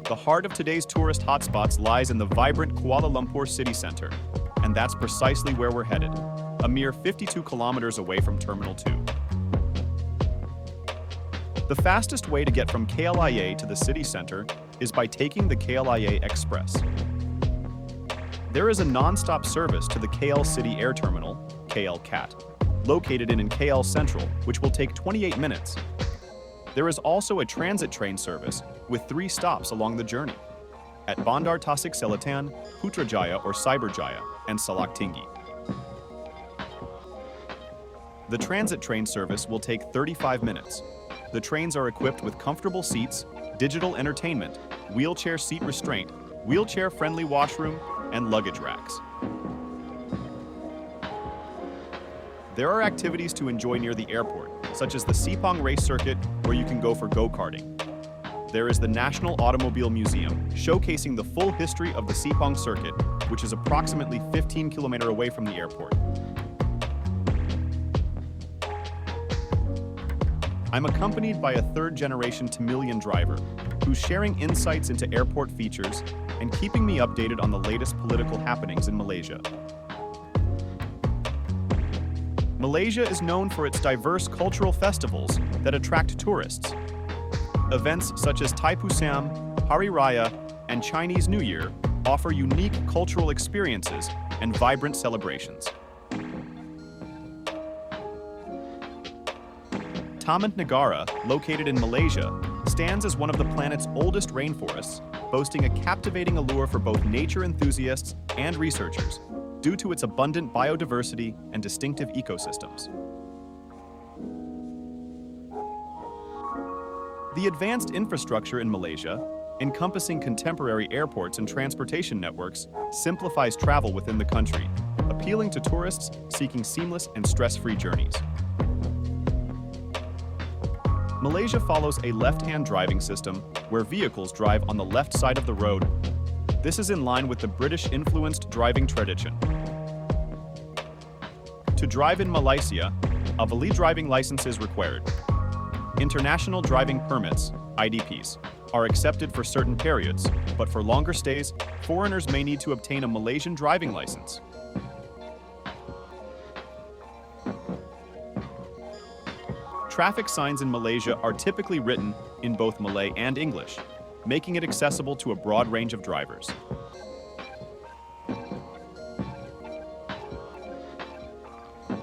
The heart of today's tourist hotspots lies in the vibrant Kuala Lumpur city center, and that's precisely where we're headed, a mere 52 kilometers away from Terminal 2. The fastest way to get from KLIA to the city center is by taking the KLIA Express. There is a non-stop service to the KL City Air Terminal, KL CAT, located in KL Central, which will take 28 minutes. There is also a transit train service with 3 stops along the journey, at Bandar Tasik Selatan, Putrajaya or Cyberjaya, and Salak Tinggi. The transit train service will take 35 minutes. The trains are equipped with comfortable seats, digital entertainment, wheelchair seat restraint, wheelchair-friendly washroom, and luggage racks. There are activities to enjoy near the airport, such as the Sepang race circuit, where you can go for go-karting. There is the National Automobile Museum, showcasing the full history of the Sepang circuit, which is approximately 15 kilometers away from the airport. I'm accompanied by a third-generation Tamilian driver, who's sharing insights into airport features and keeping me updated on the latest political happenings in Malaysia. Malaysia is known for its diverse cultural festivals that attract tourists. Events such as Thaipusam, Hari Raya, and Chinese New Year offer unique cultural experiences and vibrant celebrations. Taman Negara, located in Malaysia, stands as one of the planet's oldest rainforests, boasting a captivating allure for both nature enthusiasts and researchers, due to its abundant biodiversity and distinctive ecosystems. The advanced infrastructure in Malaysia, encompassing contemporary airports and transportation networks, simplifies travel within the country, appealing to tourists seeking seamless and stress-free journeys. Malaysia follows a left-hand driving system where vehicles drive on the left side of the road. This is in line with the British-influenced driving tradition. To drive in Malaysia, a valid driving license is required. International driving permits, IDPs, are accepted for certain periods, but for longer stays, foreigners may need to obtain a Malaysian driving license. Traffic signs in Malaysia are typically written in both Malay and English, making it accessible to a broad range of drivers.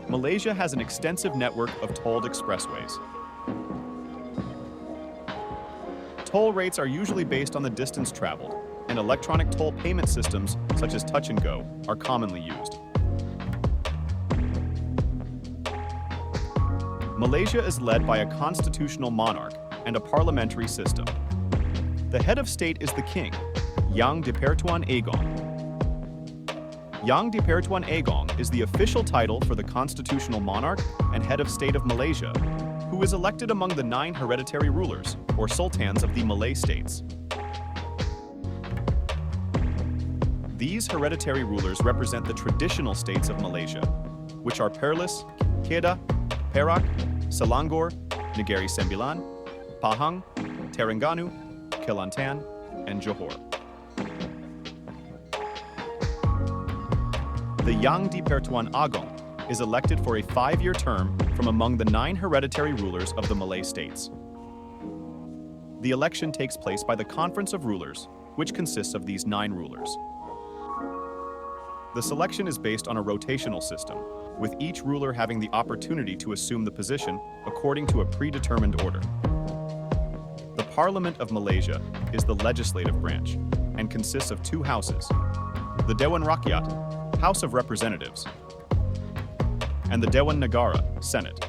Malaysia has an extensive network of tolled expressways. Toll rates are usually based on the distance traveled, and electronic toll payment systems, such as Touch and Go, are commonly used. Malaysia is led by a constitutional monarch and a parliamentary system. The head of state is the king, Yang di-Pertuan Agong. Yang di-Pertuan Agong is the official title for the constitutional monarch and head of state of Malaysia, who is elected among the 9 hereditary rulers, or sultans of the Malay states. These hereditary rulers represent the traditional states of Malaysia, which are Perlis, Kedah, Perak, Selangor, Negeri Sembilan, Pahang, Terengganu, Kelantan, and Johor. The Yang di-Pertuan Agong is elected for a 5-year term from among the 9 hereditary rulers of the Malay states. The election takes place by the Conference of Rulers, which consists of these 9 rulers. The selection is based on a rotational system, with each ruler having the opportunity to assume the position according to a predetermined order. The Parliament of Malaysia is the legislative branch and consists of 2 houses, the Dewan Rakyat, House of Representatives, and the Dewan Negara, Senate.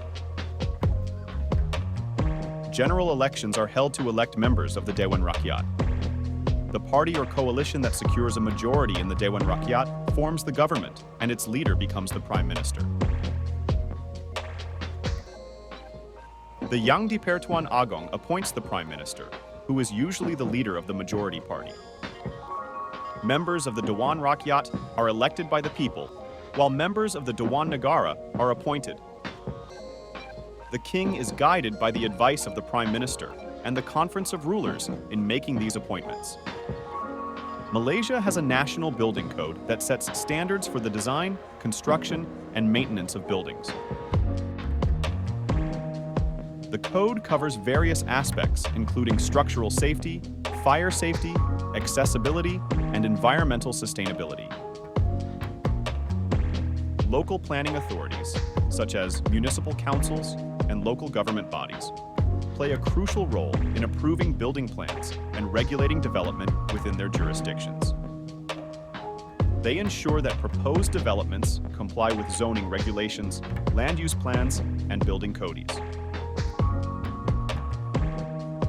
General elections are held to elect members of the Dewan Rakyat. The party or coalition that secures a majority in the Dewan Rakyat forms the government, and its leader becomes the Prime Minister. The Yang di-Pertuan Agong appoints the Prime Minister, who is usually the leader of the majority party. Members of the Dewan Rakyat are elected by the people, while members of the Dewan Negara are appointed. The king is guided by the advice of the Prime Minister, and the Conference of Rulers in making these appointments. Malaysia has a national building code that sets standards for the design, construction, and maintenance of buildings. The code covers various aspects, including structural safety, fire safety, accessibility, and environmental sustainability. Local planning authorities, such as municipal councils and local government bodies, play a crucial role in approving building plans and regulating development within their jurisdictions. They ensure that proposed developments comply with zoning regulations, land use plans, and building codes.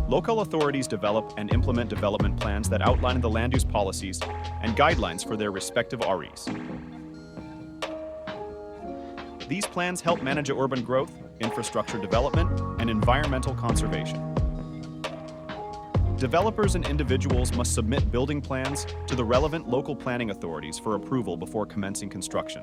Local authorities develop and implement development plans that outline the land use policies and guidelines for their respective REs. These plans help manage urban growth, infrastructure development, and environmental conservation. Developers and individuals must submit building plans to the relevant local planning authorities for approval before commencing construction.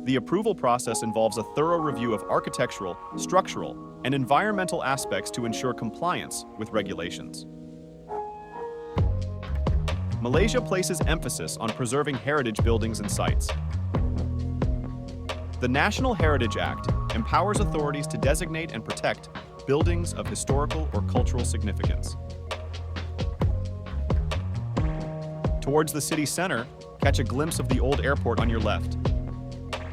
The approval process involves a thorough review of architectural, structural, and environmental aspects to ensure compliance with regulations. Malaysia places emphasis on preserving heritage buildings and sites. The National Heritage Act empowers authorities to designate and protect buildings of historical or cultural significance. Towards the city center, catch a glimpse of the old airport on your left.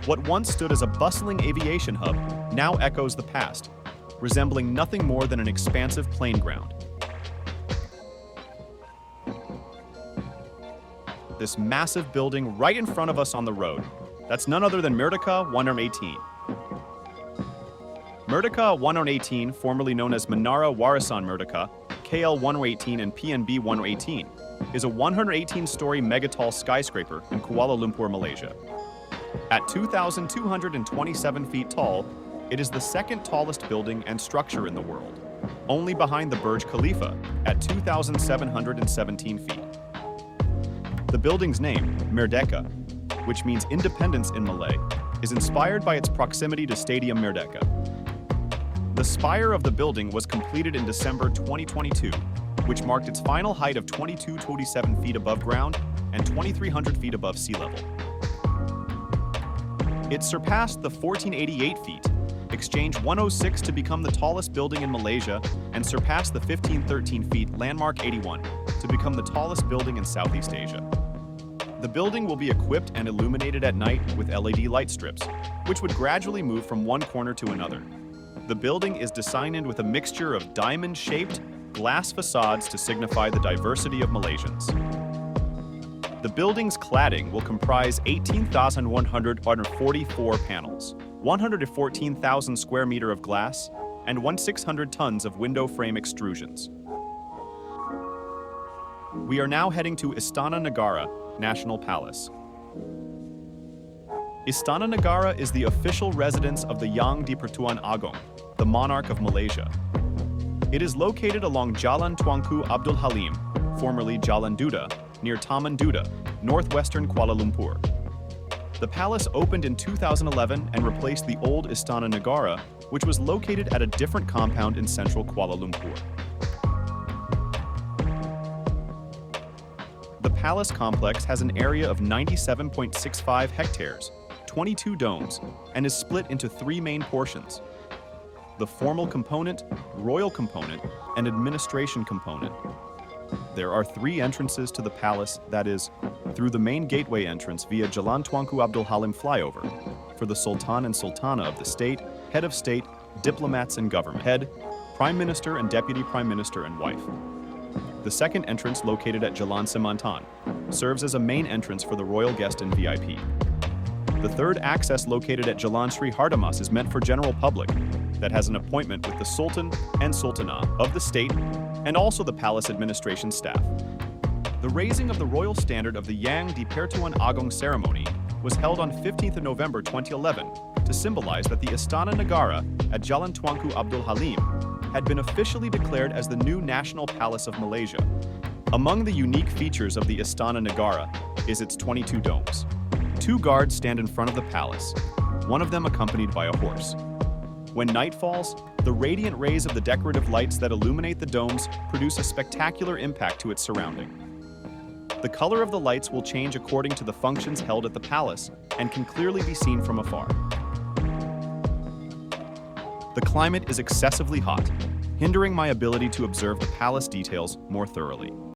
What once stood as a bustling aviation hub now echoes the past, resembling nothing more than an expansive plain ground. This massive building right in front of us on the road, that's none other than Merdeka 118. Merdeka 118, formerly known as Menara Warisan Merdeka, KL 118 and PNB 118, is a 118-story megatall skyscraper in Kuala Lumpur, Malaysia. At 2,227 feet tall, it is the second tallest building and structure in the world, only behind the Burj Khalifa at 2,717 feet. The building's name, Merdeka, which means independence in Malay, is inspired by its proximity to Stadium Merdeka. The spire of the building was completed in December 2022, which marked its final height of 2,227 feet above ground and 2,300 feet above sea level. It surpassed the 1,488 feet, exchanged 106 to become the tallest building in Malaysia, and surpassed the 1,513 feet landmark 81 to become the tallest building in Southeast Asia. The building will be equipped and illuminated at night with LED light strips, which would gradually move from one corner to another. The building is designed with a mixture of diamond-shaped glass facades to signify the diversity of Malaysians. The building's cladding will comprise 18,144 panels, 114,000 square meter of glass, and 1,600 tons of window frame extrusions. We are now heading to Istana Negara, National Palace. Istana Negara is the official residence of the Yang di-Pertuan Agong, the monarch of Malaysia. It is located along Jalan Tuanku Abdul Halim, formerly Jalan Duda, near Taman Duda, northwestern Kuala Lumpur. The palace opened in 2011 and replaced the old Istana Negara, which was located at a different compound in central Kuala Lumpur. The palace complex has an area of 97.65 hectares, 22 domes, and is split into three main portions: the formal component, royal component, and administration component. There are three entrances to the palace, that is, through the main gateway entrance via Jalan Tuanku Abdul Halim flyover, for the Sultan and Sultana of the state, head of state, diplomats and government, head, prime minister and deputy prime minister and wife. The second entrance, located at Jalan Semantan, serves as a main entrance for the royal guest and VIP. The third access, located at Jalan Sri Hardamas, is meant for general public that has an appointment with the Sultan and Sultana of the state and also the palace administration staff. The raising of the royal standard of the Yang di-Pertuan Agong ceremony was held on 15th of November 2011 to symbolize that the Istana Negara at Jalan Tuanku Abdul Halim had been officially declared as the new national palace of Malaysia. Among the unique features of the Istana Negara is its 22 domes. 2 guards stand in front of the palace, one of them accompanied by a horse. When night falls, The radiant rays of the decorative lights that illuminate the domes produce a spectacular impact to its surrounding. The color of the lights will change according to the functions held at the palace and can clearly be seen from afar. The climate is excessively hot, hindering my ability to observe the palace details more thoroughly.